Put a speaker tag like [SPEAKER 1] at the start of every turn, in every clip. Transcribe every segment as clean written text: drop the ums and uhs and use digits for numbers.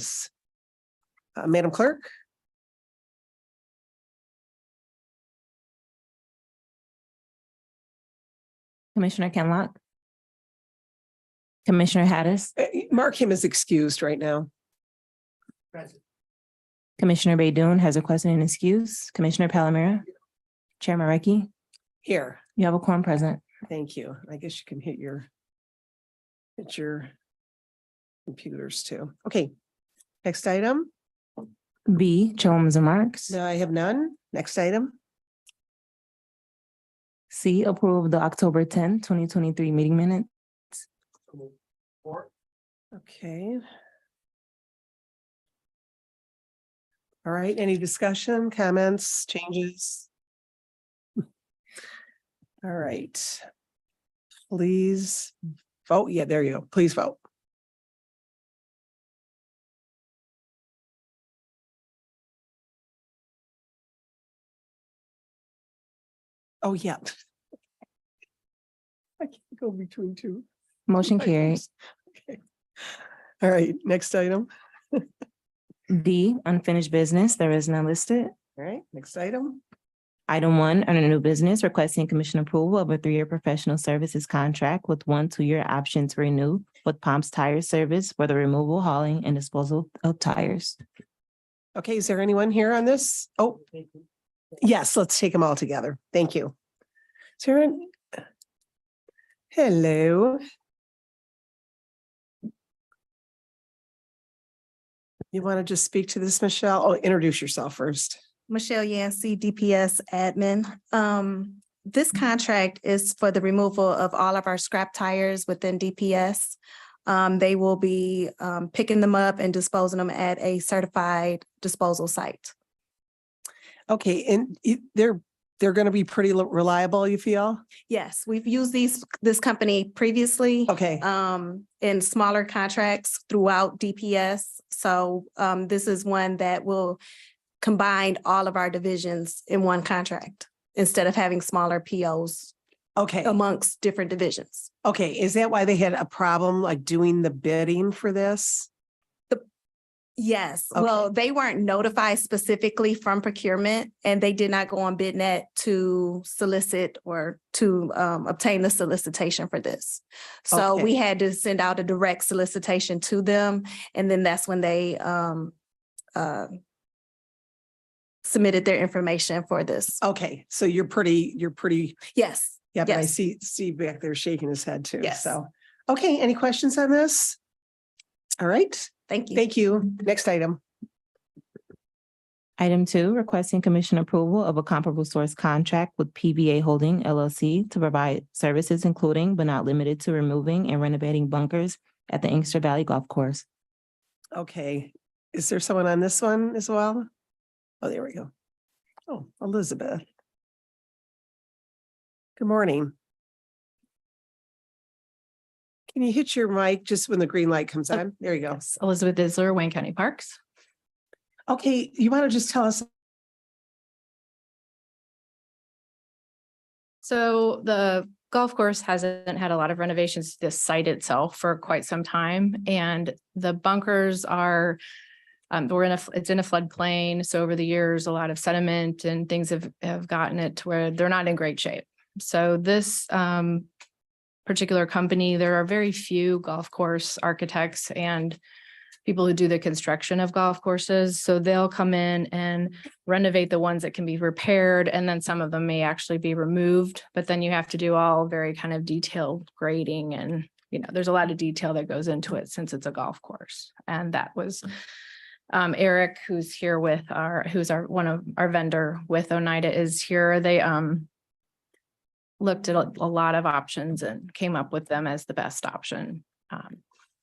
[SPEAKER 1] Services. Madam Clerk?
[SPEAKER 2] Commissioner Kenlock. Commissioner Hattis.
[SPEAKER 1] Mark him as excused right now.
[SPEAKER 2] Commissioner Baydoun has requested an excuse. Commissioner Palomera. Chair Mareki.
[SPEAKER 1] Here,
[SPEAKER 2] You have a quorum present.
[SPEAKER 1] thank you. I guess you can hit your computers too. Okay, next item.
[SPEAKER 2] B, Chairwoman's remarks.
[SPEAKER 1] No, I have none. Next item.
[SPEAKER 2] C, approve the October 10, 2023 meeting minutes.
[SPEAKER 1] Okay. All right, any discussion, comments, changes? All right. Please vote. Yeah, there you go. Please vote. Oh, yeah. I can't go between two.
[SPEAKER 2] Motion carried.
[SPEAKER 1] Okay. All right, next item.
[SPEAKER 2] D, unfinished business. There is none listed.
[SPEAKER 1] All right, next item.
[SPEAKER 2] Item 1, under new business, requesting commission approval of a 3-year professional services contract with 1 2-year option to renew with Pomps Tire Service for the removal, hauling, and disposal of tires.
[SPEAKER 1] Okay, is there anyone here on this? Oh, yes, let's take them all together. Thank you. Sarah. Hello. You want to just speak to this, Michelle? Oh, introduce yourself first.
[SPEAKER 3] Michelle Yancey, DPS admin. This contract is for the removal of all of our scrap tires within DPS. They will be picking them up and disposing them at a certified disposal site.
[SPEAKER 1] Okay, and they're going to be pretty reliable, you feel?
[SPEAKER 3] Yes, we've used this company previously.
[SPEAKER 1] Okay,
[SPEAKER 3] In smaller contracts throughout DPS. So this is one that will combine all of our divisions in one contract instead of having smaller POs
[SPEAKER 1] okay,
[SPEAKER 3] amongst different divisions.
[SPEAKER 1] okay. Is that why they had a problem like doing the bidding for this?
[SPEAKER 3] Yes,
[SPEAKER 1] Okay.
[SPEAKER 3] well, they weren't notified specifically from procurement and they did not go on BidNet to solicit or to obtain the solicitation for this. So
[SPEAKER 1] Okay.
[SPEAKER 3] we had to send out a direct solicitation to them. And then that's when they submitted their information for this.
[SPEAKER 1] Okay, so you're pretty,
[SPEAKER 3] Yes,
[SPEAKER 1] yeah, but I
[SPEAKER 3] Yes.
[SPEAKER 1] see Steve back there shaking his head too,
[SPEAKER 3] Yes.
[SPEAKER 1] so. Okay, any questions on this? All right,
[SPEAKER 3] thank you.
[SPEAKER 1] thank you. Next item.
[SPEAKER 2] Item 2, requesting commission approval of a comparable source contract with PBA Holding LLC to provide services including but not limited to removing and renovating bunkers at the Inkster Valley Golf Course.
[SPEAKER 1] Okay, is there someone on this one as well? Oh, there we go. Oh, Elizabeth. Good morning. Can you hit your mic just when the green light comes on? There you go.
[SPEAKER 4] Yes, Elizabeth Isler, Wayne County Parks.
[SPEAKER 1] Okay, you want to just tell us?
[SPEAKER 4] So the golf course hasn't had a lot of renovations to the site itself for quite some time. And the bunkers are, it's in a floodplain. So over the years, a lot of sediment and things have gotten it to where they're not in great shape. So this particular company, there are very few golf course architects and people who do the construction of golf courses. So they'll come in and renovate the ones that can be repaired. And then some of them may actually be removed, but then you have to do all very kind of detailed grading. And, there's a lot of detail that goes into it since it's a golf course. And that was Eric, who's here with one of our vendor with Oneida is here. They looked at a lot of options and came up with them as the best option.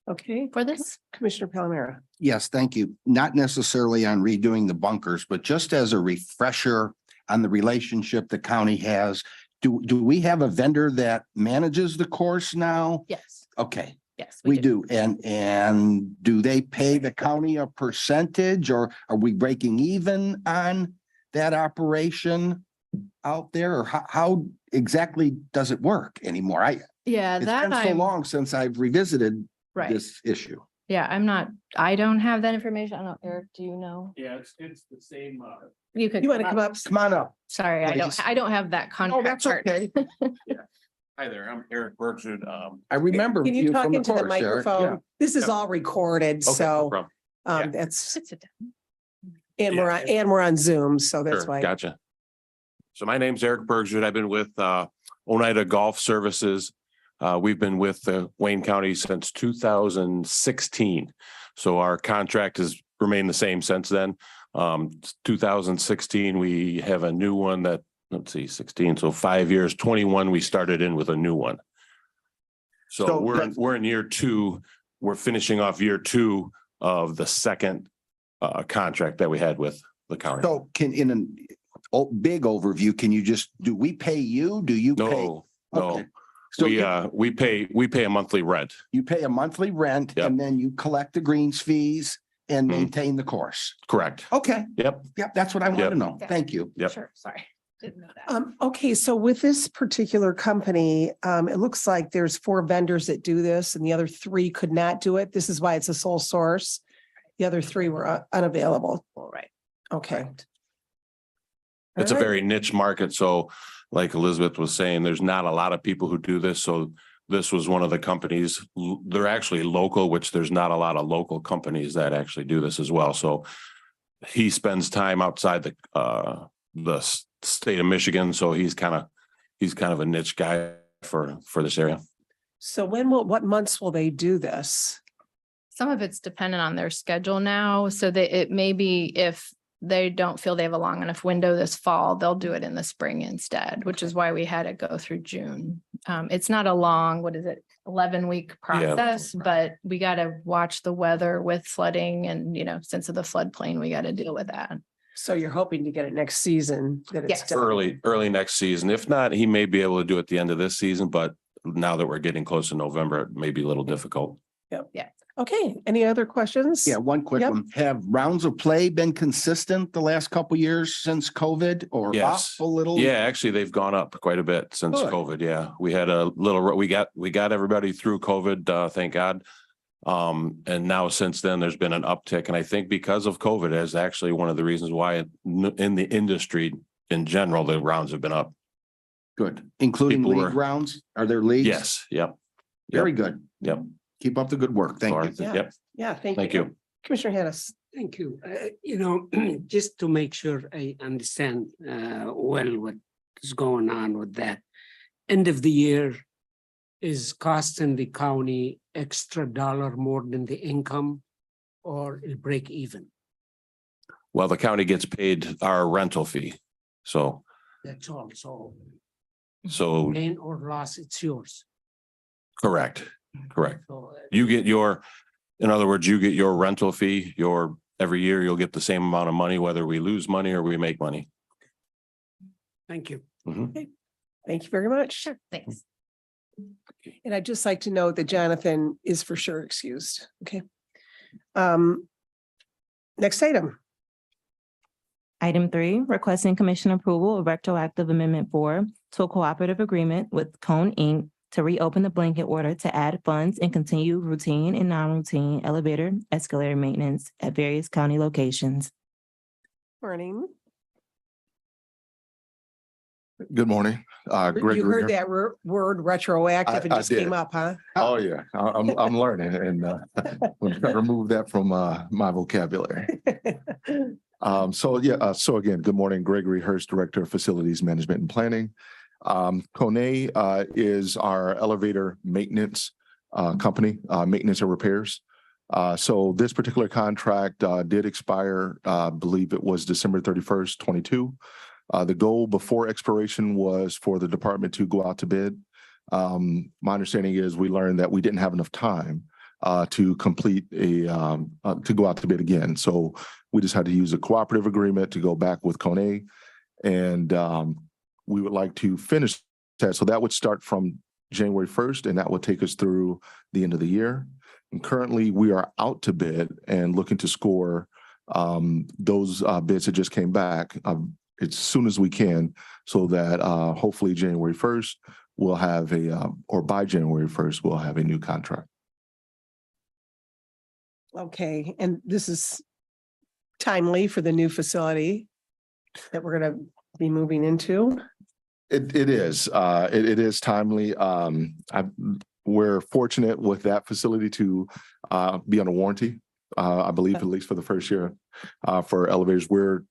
[SPEAKER 1] Okay,
[SPEAKER 4] For this.
[SPEAKER 1] Commissioner Palomera.
[SPEAKER 5] Yes, thank you. Not necessarily on redoing the bunkers, but just as a refresher on the relationship the county has. Do we have a vendor that manages the course now?
[SPEAKER 4] Yes,
[SPEAKER 5] Okay,
[SPEAKER 4] yes.
[SPEAKER 5] we do. And do they pay the county a percentage or are we breaking even on that operation out there? Or how exactly does it work anymore?
[SPEAKER 4] Yeah,
[SPEAKER 5] It's
[SPEAKER 4] that
[SPEAKER 5] been so long since I've revisited
[SPEAKER 4] right.
[SPEAKER 5] this issue.
[SPEAKER 4] Yeah, I don't have that information. I don't, Eric, do you know?
[SPEAKER 6] Yeah, it's the same,
[SPEAKER 4] You could.
[SPEAKER 1] You want to come up?
[SPEAKER 5] Come on up.
[SPEAKER 4] Sorry,
[SPEAKER 5] please.
[SPEAKER 4] I don't have that
[SPEAKER 5] Oh,
[SPEAKER 4] contract
[SPEAKER 5] that's
[SPEAKER 4] part.
[SPEAKER 5] okay.
[SPEAKER 6] hi there, I'm Eric Bergson.
[SPEAKER 5] I remember
[SPEAKER 1] Can you
[SPEAKER 5] you
[SPEAKER 1] talk
[SPEAKER 5] from the
[SPEAKER 1] into the
[SPEAKER 5] course, Eric. Yeah.
[SPEAKER 1] microphone? This is
[SPEAKER 6] Yep.
[SPEAKER 1] all recorded,
[SPEAKER 6] Okay, no
[SPEAKER 1] so
[SPEAKER 6] problem. Yeah.
[SPEAKER 1] that's,
[SPEAKER 4] Sit down.
[SPEAKER 1] and
[SPEAKER 6] Yeah.
[SPEAKER 1] we're on Zoom, so that's
[SPEAKER 6] Sure,
[SPEAKER 1] why.
[SPEAKER 6] gotcha. So my name's Eric Bergson. I've been with Oneida Golf Services. We've been with Wayne County since 2016. So our contract has remained the same since then. 2016, we have a new one that, let's see, 16, so 5 years, 21, we started in with a new one.
[SPEAKER 5] So
[SPEAKER 6] So
[SPEAKER 5] that's-
[SPEAKER 6] we're in year two. We're finishing off year two of the second contract that we had with the county.
[SPEAKER 5] So in a big overview, can you just, do we pay you? Do you pay?
[SPEAKER 6] No, no.
[SPEAKER 5] Okay. So
[SPEAKER 6] We pay a monthly rent.
[SPEAKER 5] you pay a monthly rent
[SPEAKER 6] Yep.
[SPEAKER 5] and then you collect the greens fees and
[SPEAKER 6] Mhm.
[SPEAKER 5] maintain the course.
[SPEAKER 6] Correct.
[SPEAKER 5] Okay.
[SPEAKER 6] Yep.
[SPEAKER 5] Yep, that's what I want to
[SPEAKER 6] Yep.
[SPEAKER 5] know. Thank you.
[SPEAKER 6] Yep.
[SPEAKER 4] Sure, sorry. Didn't know that.
[SPEAKER 1] Okay, so with this particular company, it looks like there's 4 vendors that do this and the other 3 could not do it. This is why it's a sole source. The other 3 were unavailable.
[SPEAKER 4] All right.
[SPEAKER 1] Okay.
[SPEAKER 6] It's a
[SPEAKER 1] All right.
[SPEAKER 6] very niche market. So like Elizabeth was saying, there's not a lot of people who do this. So this was one of the companies, they're actually local, which there's not a lot of local companies that actually do this as well. So he spends time outside the state of Michigan. So he's kind of a niche guy for this area.
[SPEAKER 1] So what months will they do this?
[SPEAKER 4] Some of it's dependent on their schedule now, so that it may be if they don't feel they have a long enough window this fall, they'll do it in the spring instead, which is why we had it go through June. It's not a long, 11-week process, but we got to watch the weather with flooding and, since of the floodplain, we got to deal with that.
[SPEAKER 1] So you're hoping to get it next season that it's
[SPEAKER 4] Yes.
[SPEAKER 1] done.
[SPEAKER 6] Early next season. If not, he may be able to do it at the end of this season, but now that we're getting close to November, it may be a little difficult.
[SPEAKER 1] Okay, any other questions?
[SPEAKER 5] Yeah, one quick
[SPEAKER 1] Yep.
[SPEAKER 5] one. Have rounds of play been consistent the last couple years since COVID or
[SPEAKER 6] Yes.
[SPEAKER 5] off a little?
[SPEAKER 6] Yeah, actually, they've gone up quite a bit since
[SPEAKER 5] Good.
[SPEAKER 6] COVID. Yeah, we had a little, we got everybody through COVID, thank God. And now since then, there's been an uptick. And I think because of COVID is actually one of the reasons why in the industry in general, the rounds have been up.
[SPEAKER 5] Good, including
[SPEAKER 6] People
[SPEAKER 5] league
[SPEAKER 6] were-
[SPEAKER 5] rounds? Are there leagues?
[SPEAKER 6] Yes, yep.
[SPEAKER 5] Very good.
[SPEAKER 6] Yep.
[SPEAKER 5] Keep up the good work. Thank you.
[SPEAKER 6] Sorry. Yep,
[SPEAKER 1] Yeah, thank you.
[SPEAKER 6] thank you.
[SPEAKER 1] Commissioner Hannah.
[SPEAKER 7] Thank you. Just to make sure I understand well what is going on with that. End of the year is costing the county extra dollar more than the income, or it'll break even.
[SPEAKER 6] Well, the county gets paid our rental fee. So,
[SPEAKER 7] That's all.
[SPEAKER 6] so
[SPEAKER 7] Gain or loss, it's yours.
[SPEAKER 6] correct.
[SPEAKER 7] So
[SPEAKER 6] You get in other words, you get your rental fee, every year you'll get the same amount of money, whether we lose money or we make money.
[SPEAKER 7] thank you.
[SPEAKER 6] Mhm.
[SPEAKER 1] Thank you very much.
[SPEAKER 4] Sure, thanks.
[SPEAKER 1] And I'd just like to note that Jonathan is for sure excused. Okay. Next item.
[SPEAKER 2] Item 3, requesting commission approval of retroactive amendment 4 to a cooperative agreement with Cone Inc. to reopen the blanket order to add funds and continue routine and non-routine elevator, escalator maintenance at various county locations.
[SPEAKER 1] Morning.
[SPEAKER 8] Good morning,
[SPEAKER 1] You
[SPEAKER 8] Gregory.
[SPEAKER 1] heard that word retroactive and
[SPEAKER 8] I
[SPEAKER 1] just came
[SPEAKER 8] did.
[SPEAKER 1] up, huh?
[SPEAKER 8] Oh, yeah, I'm learning and I'm trying to remove that from my vocabulary. So again, good morning, Gregory Hurst, Director of Facilities Management and Planning. Kone is our elevator maintenance company, maintenance and repairs. So this particular contract did expire, I believe it was December 31st, 22. The goal before expiration was for the department to go out to bid. My understanding is we learned that we didn't have enough time to complete to go out to bid again. So we just had to use a cooperative agreement to go back with Kone. And we would like to finish that. So that would start from January 1st, and that would take us through the end of the year. And currently we are out to bid and looking to score those bids that just came back as soon as we can, so that hopefully January 1st, we'll have or by January 1st, we'll have a new contract.
[SPEAKER 1] Okay, and this is timely for the new facility that we're gonna be moving into.
[SPEAKER 8] It is, it is timely. We're fortunate with that facility to be on a warranty. I believe at least for the first year, for elevators, we're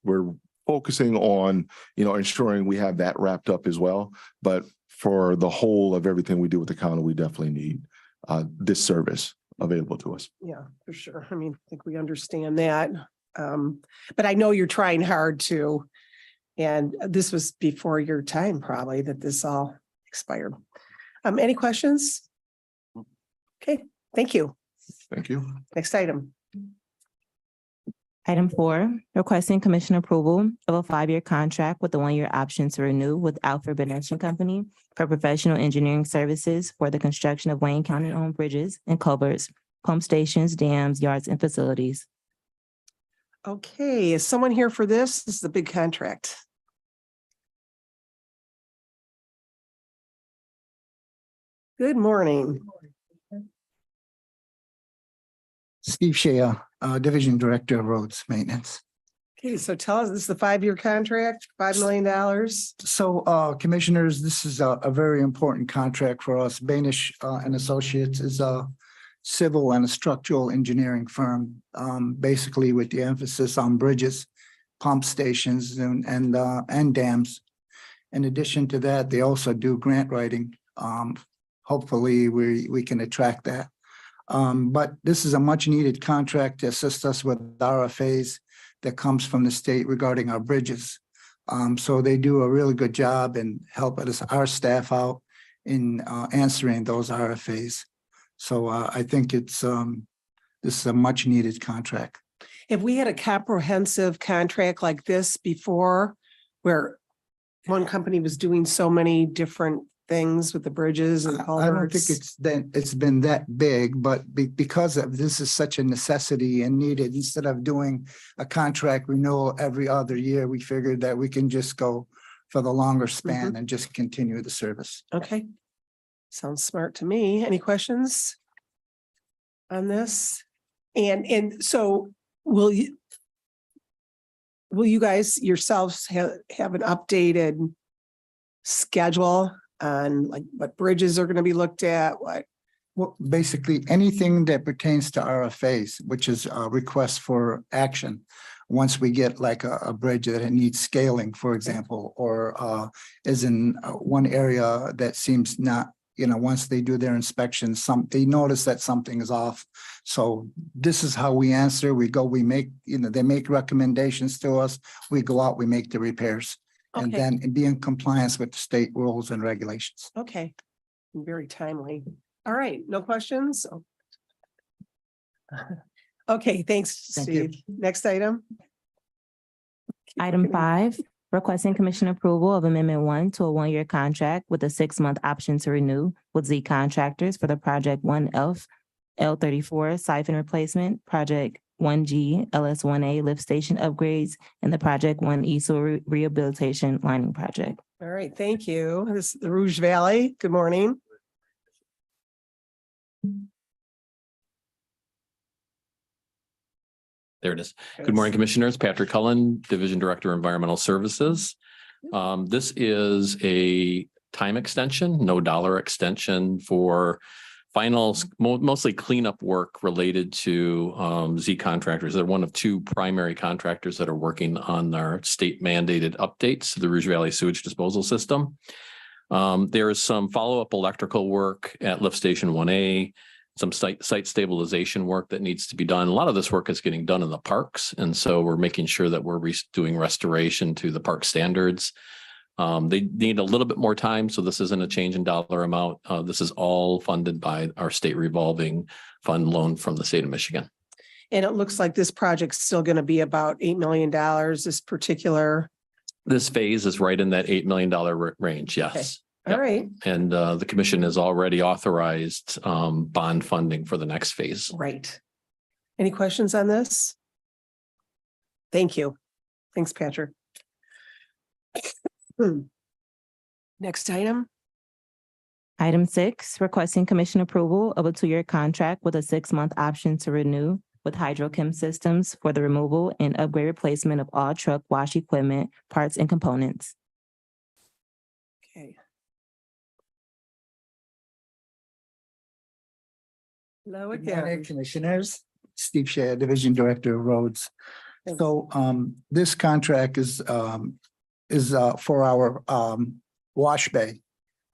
[SPEAKER 8] focusing on, ensuring we have that wrapped up as well. But for the whole of everything we do with the county, we definitely need this service available to us.
[SPEAKER 1] Yeah, for sure. I mean, I think we understand that. But I know you're trying hard to. And this was before your time probably that this all expired. Any questions? Okay, thank you.
[SPEAKER 8] Thank you.
[SPEAKER 1] Next item.
[SPEAKER 2] Item 4, requesting commission approval of a 5-year contract with a 1-year option to renew with Alfred Beneshin Company for professional engineering services for the construction of Wayne County-owned bridges and culverts, pump stations, dams, yards, and facilities.
[SPEAKER 1] Okay, is someone here for this? This is a big contract. Good morning.
[SPEAKER 9] Steve Shea, Division Director of Roads Maintenance.
[SPEAKER 1] Okay, so tell us, this is the 5-year contract, $5 million.
[SPEAKER 9] So, Commissioners, this is a very important contract for us. Banish and Associates is a civil and a structural engineering firm, basically with the emphasis on bridges, pump stations, and dams. In addition to that, they also do grant writing. Hopefully, we can attract that. But this is a much needed contract to assist us with RFAs that comes from the state regarding our bridges. So they do a really good job and help our staff out in answering those RFAs. So I think this is a much needed contract.
[SPEAKER 1] Have we had a comprehensive contract like this before where one company was doing so many different things with the bridges and
[SPEAKER 9] I don't think
[SPEAKER 1] culverts?
[SPEAKER 9] it's been that big, but because of this is such a necessity and needed, instead of doing a contract renewal every other year, we figured that we can just go for the longer span and just continue the service.
[SPEAKER 1] Okay. Sounds smart to me. Any questions on this? And so will you guys yourselves have an updated schedule on like what bridges are going to be looked at? What?
[SPEAKER 9] Well, basically, anything that pertains to RFAs, which is a request for action. Once we get like a bridge that it needs scaling, for example, or is in one area that seems not, once they do their inspection, they notice that something is off. So this is how we answer. We go, we make, they make recommendations to us. We go out, we make the repairs. And
[SPEAKER 1] Okay.
[SPEAKER 9] then be in compliance with state rules and regulations.
[SPEAKER 1] Okay. Very timely. All right. No questions? Okay, thanks,
[SPEAKER 9] Thank you.
[SPEAKER 1] Steve. Next item.
[SPEAKER 2] Item 5, requesting commission approval of Amendment 1 to a 1-year contract with a 6-month option to renew with Z Contractors for the Project 1F L34 siphon replacement, Project 1G LS1A lift station upgrades, and the Project 1E sewer rehabilitation lining project.
[SPEAKER 1] All right, thank you. This is the Rouge Valley. Good morning.
[SPEAKER 10] There it is. Good morning, Commissioners. Patrick Cullen, Division Director, Environmental Services. This is a time extension, no dollar extension for finals, mostly cleanup work related to Z Contractors. They're one of 2 primary contractors that are working on our state mandated updates to the Rouge Valley sewage disposal system. There is some follow-up electrical work at lift station 1A, some site stabilization work that needs to be done. A lot of this work is getting done in the parks. And so we're making sure that we're doing restoration to the park standards. They need a little bit more time, so this isn't a change in dollar amount. This is all funded by our state revolving fund loan from the state of Michigan.
[SPEAKER 1] And it looks like this project's still going to be about $8 million, this particular.
[SPEAKER 10] This phase is right in that $8 million range, yes.
[SPEAKER 1] All right,
[SPEAKER 10] And the commission has already authorized bond funding for the next phase.
[SPEAKER 1] right. Any questions on this? Thank you. Thanks, Patrick. Next item.
[SPEAKER 2] Item 6, requesting commission approval of a 2-year contract with a 6-month option to renew with Hydrochem Systems for the removal and upgrade replacement of all truck wash equipment, parts, and components.
[SPEAKER 1] Okay. Hello
[SPEAKER 9] Good morning,
[SPEAKER 1] again.
[SPEAKER 9] Commissioners, Steve Shea, Division Director of Roads.
[SPEAKER 1] Thanks.
[SPEAKER 9] So this contract is for our wash bay.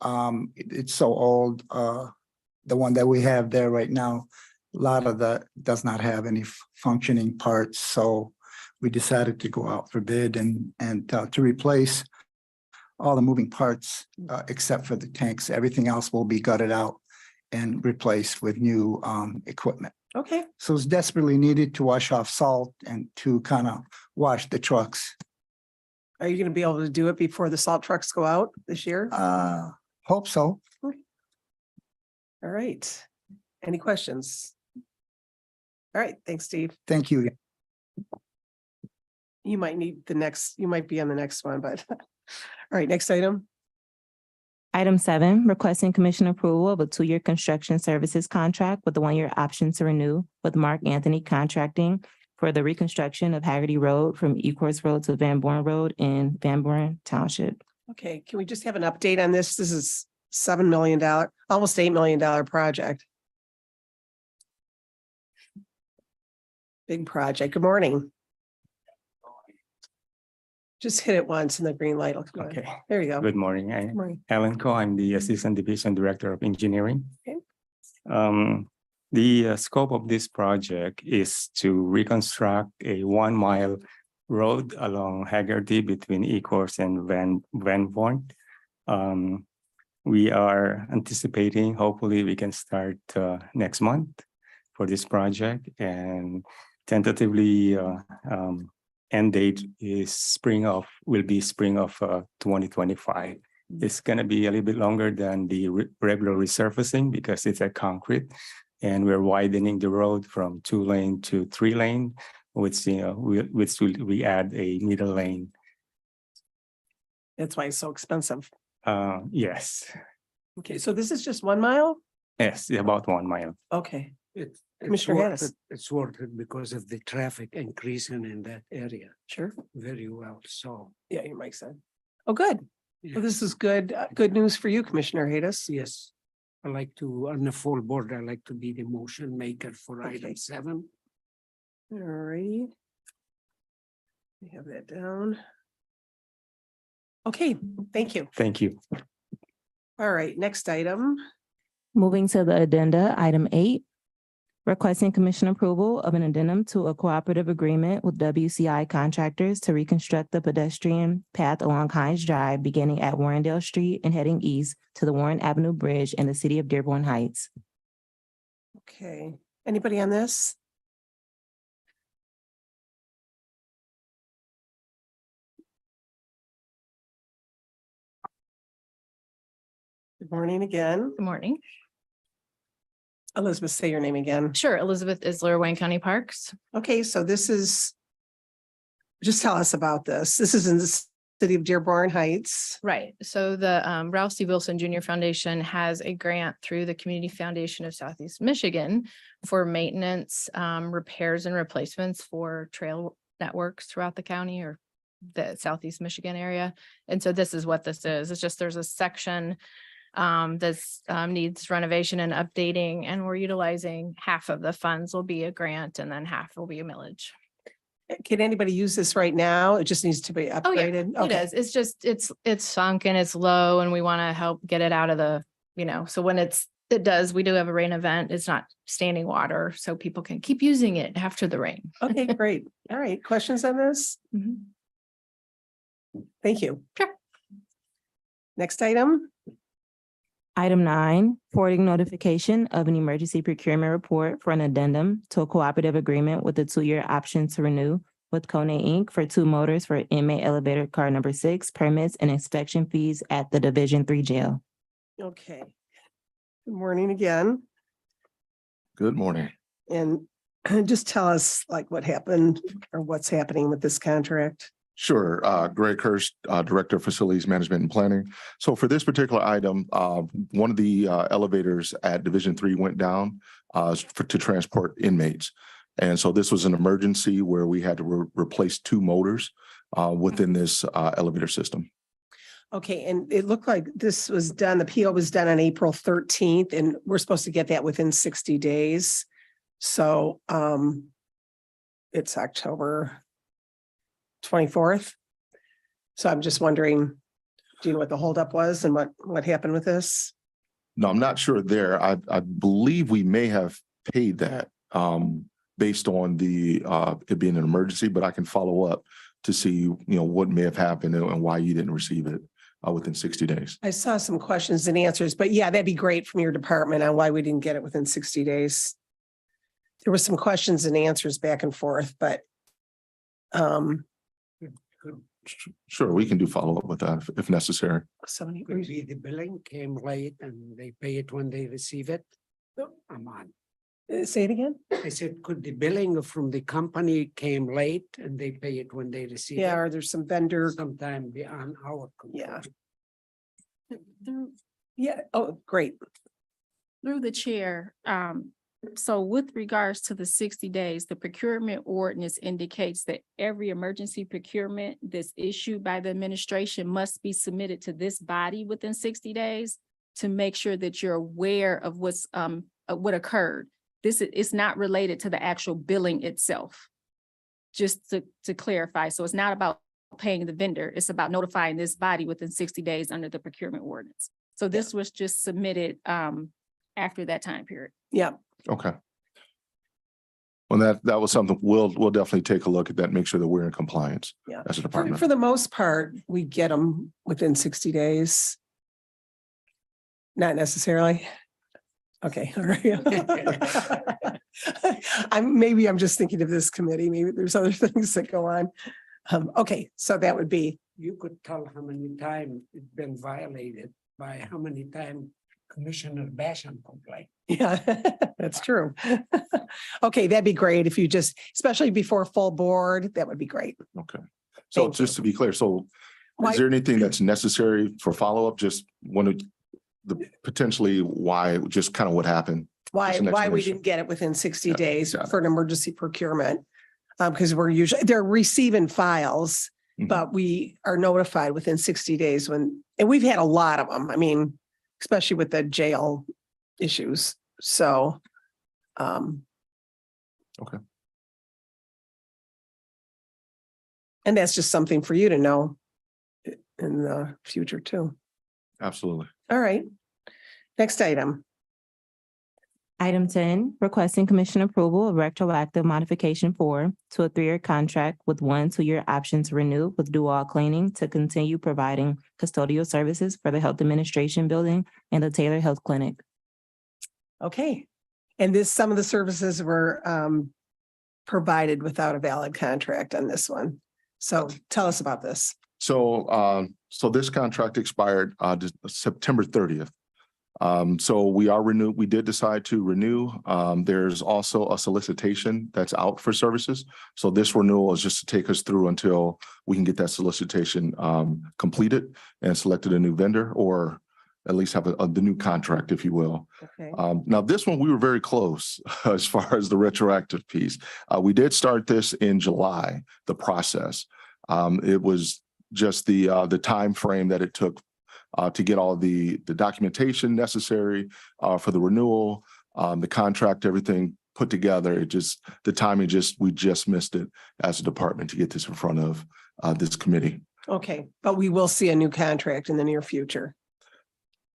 [SPEAKER 9] It's so old, the one that we have there right now, a lot of that does not have any functioning parts, so we decided to go out for bid and to replace all the moving parts except for the tanks. Everything else will be gutted out and replaced with new equipment.
[SPEAKER 1] Okay,
[SPEAKER 9] So it's desperately needed to wash off salt and to kind of wash the trucks.
[SPEAKER 1] are you gonna be able to do it before the salt trucks go out this year?
[SPEAKER 9] Hope so.
[SPEAKER 1] All right. Any questions? All right, thanks, Steve.
[SPEAKER 9] Thank you.
[SPEAKER 1] You might need the next, you might be on the next one, but all right, next item.
[SPEAKER 2] Item 7, requesting commission approval of a 2-year construction services contract with the 1-year option to renew with Mark Anthony Contracting for the reconstruction of Haggerty Road from Ecorse Road to Van Born Road in Van Born Township.
[SPEAKER 1] Okay, can we just have an update on this? This is $7 million, almost $8 million project. Big project. Good morning. Just hit it once and the green light will come on.
[SPEAKER 11] Okay,
[SPEAKER 1] There you go.
[SPEAKER 11] good morning.
[SPEAKER 1] Good morning.
[SPEAKER 11] Alan Coe, I'm the Assistant Division Director of Engineering.
[SPEAKER 1] Okay.
[SPEAKER 11] The scope of this project is to reconstruct a 1-mile road along Haggerty between Ecorse and Van Born. We are anticipating, hopefully we can start next month for this project, and tentatively end date is will be spring of 2025. It's gonna be a little bit longer than the regular resurfacing because it's a concrete, and we're widening the road from 2-lane to 3-lane, which we add a middle lane.
[SPEAKER 1] That's why it's so expensive.
[SPEAKER 11] Yes,
[SPEAKER 1] Okay, so this is just 1 mile?
[SPEAKER 11] yes, about 1 mile.
[SPEAKER 1] Okay,
[SPEAKER 7] It's
[SPEAKER 1] Commissioner
[SPEAKER 7] worth
[SPEAKER 1] Haddis.
[SPEAKER 7] it. It's worth it because of the traffic increasing in that area
[SPEAKER 1] sure.
[SPEAKER 7] very well, so.
[SPEAKER 1] Yeah, your mic's on. Oh, good.
[SPEAKER 7] yeah.
[SPEAKER 1] Well, this is good, good news for you, Commissioner Hadis.
[SPEAKER 7] Yes, I like to, on the full board, I like to be the motion maker for
[SPEAKER 1] Okay.
[SPEAKER 7] item 7.
[SPEAKER 1] All righty. We have that down. Okay, thank you.
[SPEAKER 11] Thank you.
[SPEAKER 1] All right, next item.
[SPEAKER 2] Moving to the addenda, item 8, requesting commission approval of an addendum to a cooperative agreement with WCI Contractors to reconstruct the pedestrian path along Hines Drive, beginning at Warrendale Street and heading east to the Warren Avenue Bridge in the city of Dearborn Heights.
[SPEAKER 1] Okay, anybody on this? Good morning again.
[SPEAKER 4] Good morning.
[SPEAKER 1] Elizabeth, say your name again.
[SPEAKER 4] Sure, Elizabeth Isler, Wayne County Parks.
[SPEAKER 1] Okay, so this is, just tell us about this. This is in the city of Dearborn Heights.
[SPEAKER 4] Right, so the Ralph C. Wilson Junior Foundation has a grant through the Community Foundation of Southeast Michigan for maintenance, repairs and replacements for trail networks throughout the county or the Southeast Michigan area. And so this is what this is. It's just, there's a section that's needs renovation and updating, and we're utilizing half of the funds will be a grant and then half will be a millage.
[SPEAKER 1] Can anybody use this right now? It just needs to be
[SPEAKER 4] Oh, yeah,
[SPEAKER 1] upgraded?
[SPEAKER 4] it is. It's just, it's sunk and it's low and we want to help get it out of the, so when we do have a rain event, it's not standing water, so people can keep using it after the rain.
[SPEAKER 1] Okay, great. All right, questions on this?
[SPEAKER 4] Mhm.
[SPEAKER 1] Thank you.
[SPEAKER 4] Sure.
[SPEAKER 1] Next item.
[SPEAKER 2] Item 9, forwarding notification of an emergency procurement report for an addendum to a cooperative agreement with a 2-year option to renew with Kone Inc. for 2 motors for inmate elevator car number 6 permits and inspection fees at the Division 3 jail.
[SPEAKER 1] Okay. Good morning again.
[SPEAKER 8] Good morning.
[SPEAKER 1] And just tell us like what happened or what's happening with this contract.
[SPEAKER 8] Sure. Greg Hurst, Director of Facilities Management and Planning. So for this particular item, one of the elevators at Division 3 went down to transport inmates. And so this was an emergency where we had to replace two motors within this elevator system.
[SPEAKER 1] Okay, and it looked like this was done, the PO was done on April 13th, and we're supposed to get that within 60 days. So it's October 24th. So I'm just wondering, do you know what the holdup was and what happened with this?
[SPEAKER 8] No, I'm not sure there. I believe we may have paid that based on the it being an emergency, but I can follow up to see, what may have happened and why you didn't receive it within 60 days.
[SPEAKER 1] I saw some questions and answers, but yeah, that'd be great from your department on why we didn't get it within 60 days. There were some questions and answers back and forth, but
[SPEAKER 8] Sure, we can do follow-up with that if necessary.
[SPEAKER 1] somebody,
[SPEAKER 7] Could be the billing came late and they pay it when they receive it. I'm on.
[SPEAKER 1] say it again?
[SPEAKER 7] I said, could the billing from the company came late and they pay it when they receive
[SPEAKER 1] Yeah,
[SPEAKER 7] it?
[SPEAKER 1] or there's some vendor,
[SPEAKER 7] Sometime beyond our
[SPEAKER 1] Yeah.
[SPEAKER 7] control.
[SPEAKER 1] yeah, oh, great.
[SPEAKER 12] Through the chair, so with regards to the 60 days, the procurement ordinance indicates that every emergency procurement that's issued by the administration must be submitted to this body within 60 days to make sure that you're aware of what occurred. This is not related to the actual billing itself. Just to clarify, so it's not about paying the vendor, it's about notifying this body within 60 days under the procurement ordinance. So this was just submitted after that time period.
[SPEAKER 1] Yeah,
[SPEAKER 8] Okay. Well, that was something we'll definitely take a look at that, make sure that we're in compliance
[SPEAKER 1] yeah.
[SPEAKER 8] as a
[SPEAKER 1] For,
[SPEAKER 8] department.
[SPEAKER 1] for the most part, we get them within 60 days. Not necessarily. Okay, all right. Maybe I'm just thinking of this committee. Maybe there's other things that go on. Okay, so that would be,
[SPEAKER 7] You could tell how many times it's been violated by how many times Commissioner Basham complained.
[SPEAKER 1] yeah, that's true. Okay, that'd be great if you just, especially before full board, that would be great.
[SPEAKER 8] Okay. So
[SPEAKER 1] Thank
[SPEAKER 8] just to be clear, so
[SPEAKER 1] Why-
[SPEAKER 8] is there anything that's necessary for follow-up? Just wanted potentially why, just kind of what happened?
[SPEAKER 1] Why
[SPEAKER 8] Just an
[SPEAKER 1] we
[SPEAKER 8] explanation.
[SPEAKER 1] didn't get it within 60
[SPEAKER 8] Yeah,
[SPEAKER 1] days
[SPEAKER 8] got it.
[SPEAKER 1] for an emergency procurement. Because they're receiving files,
[SPEAKER 8] Mhm.
[SPEAKER 1] but we are notified within 60 days and we've had a lot of them. I mean, especially with the jail issues. So,
[SPEAKER 8] Okay.
[SPEAKER 1] and that's just something for you to know in the future too.
[SPEAKER 8] Absolutely.
[SPEAKER 1] All right. Next item.
[SPEAKER 2] Item 10, requesting commission approval of retroactive modification 4 to a 3-year contract with 1 2-year option to renew with Dual Cleaning to continue providing custodial services for the Health Administration Building and the Taylor Health Clinic.
[SPEAKER 1] Okay. And some of the services were provided without a valid contract on this one. So tell us about this.
[SPEAKER 8] So this contract expired September 30th. So we did decide to renew. There's also a solicitation that's out for services. So this renewal is just to take us through until we can get that solicitation completed and selected a new vendor, or at least have the new contract, if you will.
[SPEAKER 1] Okay.
[SPEAKER 8] Now, this one, we were very close as far as the retroactive piece. We did start this in July, the process. It was just the time frame that it took to get all the documentation necessary for the renewal, the contract, everything put together. The timing we just missed it as a department to get this in front of this committee.
[SPEAKER 1] Okay, but we will see a new contract in the near future.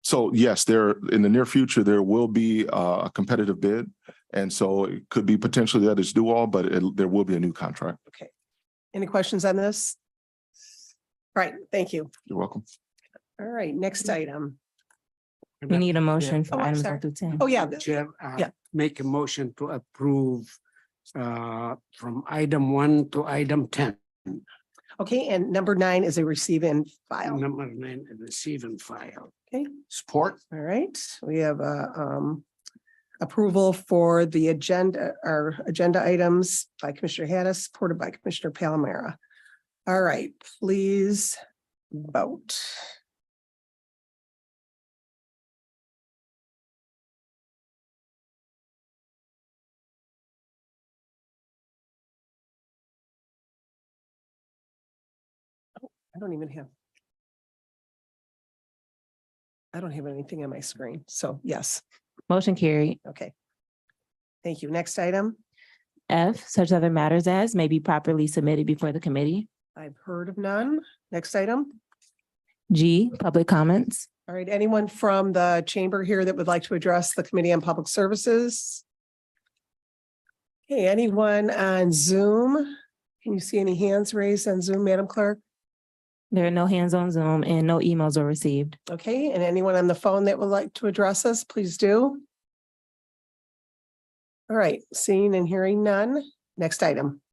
[SPEAKER 8] So yes, in the near future, there will be a competitive bid. And so it could be potentially that it's Dual, but there will be a new contract.
[SPEAKER 1] Okay. Any questions on this? All right, thank you.
[SPEAKER 8] You're welcome.
[SPEAKER 1] All right, next item.
[SPEAKER 2] We need a motion for
[SPEAKER 1] Oh, I'm
[SPEAKER 2] items
[SPEAKER 1] sorry.
[SPEAKER 2] 1 through 10.
[SPEAKER 1] Oh, yeah.
[SPEAKER 7] Chair,
[SPEAKER 1] Yeah.
[SPEAKER 7] make a motion to approve from item 1 to item 10.
[SPEAKER 1] Okay, and number 9 is a receive and file.
[SPEAKER 7] Number 9, receive and file.
[SPEAKER 1] Okay,
[SPEAKER 5] Support?
[SPEAKER 1] all right. We have approval for the our agenda items by Commissioner Hattis, supported by Commissioner Palomera. All right, please vote. don't even have. I don't have anything on my screen, so yes,
[SPEAKER 2] Motion carried.
[SPEAKER 1] okay. Thank you. Next item.
[SPEAKER 2] F, such other matters as may be properly submitted before the committee.
[SPEAKER 1] I've heard of none. Next item.
[SPEAKER 2] G, public comments.
[SPEAKER 1] All right, anyone from the chamber here that would like to address the Committee on Public Services? Okay, anyone on Zoom? Can you see any hands raised on Zoom, Madam Clerk?
[SPEAKER 2] There are no hands on Zoom and no emails were received.
[SPEAKER 1] Okay, and anyone on the phone that would like to address us, please do. All right, seeing and hearing none. Next item.